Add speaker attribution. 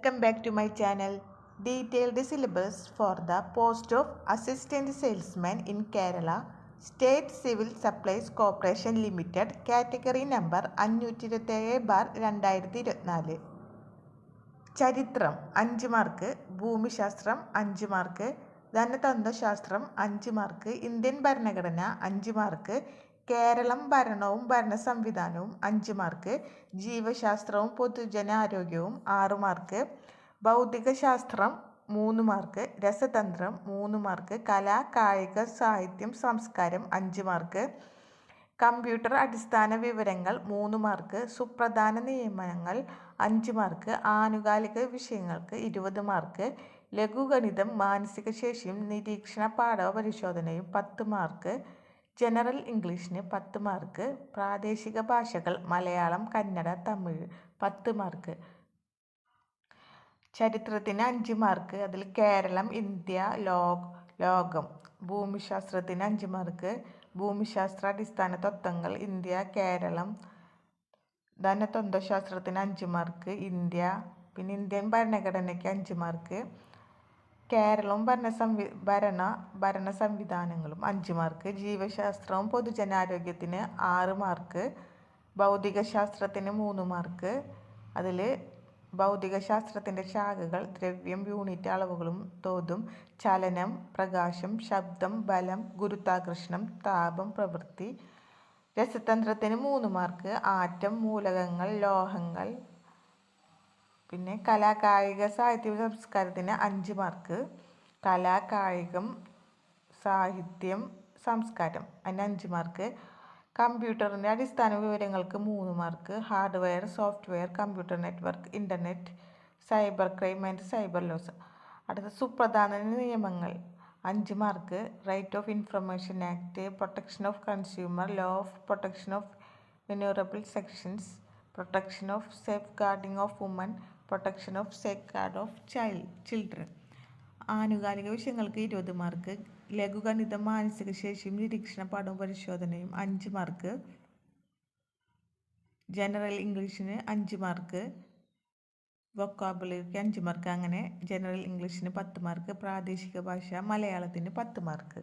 Speaker 1: Welcome back to my channel. Detailed syllabus for the post of Assistant Salesman in Kerala, State Civil Supplies Corporation Limited, category number 527/2024. ചരിത്രം 5 mark, ഭൂമിശാസ്ത്രം 5 mark, ധനതന്ത്രശാസ്ത്രം 5 mark, Indian ഭരണഘടന 5 mark, Keralam ഭരണവും ഭരണ സംവിധാനവും 5 mark, ജീവശാസ്ത്രവും പൊതുജനാരോഗ്യവും 6 mark, ഭൗതികശാസ്ത്രം 3 mark, രസതന്ത്രം 3 mark, കല, കായിക, സാഹിത്യം, സംസ്കാരം 5 മാർക്ക്, കമ്പ്യൂട്ടർ അടിസ്ഥാന വിവരങ്ങൾ 3 മാർക്ക്, സുപ്രധാന നിയമനങ്ങൾ 5 മാർക്ക്, ആനുകാലിക വിഷയങ്ങൾക്ക് 20 മാർക്ക്, ലഘുഗണിതം, മാനസിക ശേഷിയും നിരീക്ഷണ പാഠവ പരിശോധനയും 10 മാർക്ക്, ജനറൽ ഇംഗ്ലീഷിന് 10 മാർക്ക്, പ്രാദേശിക ഭാഷകൾ മലയാളം, കന്നഡ, തമിഴ് 10 മാർക്ക്. ചരിത്രത്തിന് 5 മാർക്ക്, അതിൽ കേരളം, ഇന്ത്യ, ലോകം. ഭൂമിശാസ്ത്രത്തിന് 5 മാർക്ക്, ഭൂമിശാസ്ത്ര അടിസ്ഥാന തത്വങ്ങൾ, ഇന്ത്യ, കേരളം. ധനതന്ത്രശാസ്ത്രത്തിന് 5 mark, India. പിന്നെ ഇന്ത്യൻ ഭരണഘടനയ്ക്ക് 5 മാർക്ക്, കേരളവും ഭരണ സംവിധാനങ്ങളും 5 മാർക്ക്, ജീവശാസ്ത്രവും പൊതുജനാരോഗ്യത്തിന് 6 മാർക്ക്, ഭൗതികശാസ്ത്രത്തിന് 3 മാർക്ക്. അതിൽ ഭൗതികശാസ്ത്രത്തിൻ്റെ ശാഖകൾ ദ്രവ്യം, യൂണിറ്റ്, അളവുകളും തോതും, ചലനം, പ്രകാശം, ശബ്ദം, ബലം, ഗുരുത്വാകർഷണം, താപം, പ്രവൃത്തി. രസതന്ത്രത്തിന് 3 മാർക്ക്, ആറ്റം, മൂലകങ്ങൾ, ലോഹങ്ങൾ. പിന്നെ കലാ, കായിക, സാഹിത്യ, സംസ്കാരത്തിന് 5 മാർക്ക്, കല, കായികം, സാഹിത്യം, സംസ്കാരം അതിന് 5 മാർക്ക്. കമ്പ്യൂട്ടറിൻ്റെ അടിസ്ഥാന വിവരങ്ങൾക്ക് 3 mark, hardware, software, computer network, internet, cyber crime and cyber laws. അടുത്ത സുപ്രധാന നിയമങ്ങൾ 5 mark, right of information act, protection of consumer, law of protection of vulnerable sections, protection of safeguarding of women, protection of safeguard of children. ആനുകാലിക വിഷയങ്ങൾക്ക് 20 mark, ലഘുഗണിതം, മാനസിക ശേഷിയും നിരീക്ഷണ പാഠവും പരിശോധനയും 5 മാർക്ക്, ജനറൽ ഇംഗ്ലീഷിന് 5 മാർക്ക്, വൊക്കാബുലറിക്ക് 5 മാർക്ക്. അങ്ങനെ general ഇംഗ്ലീഷിന് 10 മാർക്ക്, പ്രാദേശിക ഭാഷ മലയാളത്തിന് 10 മാർക്ക്.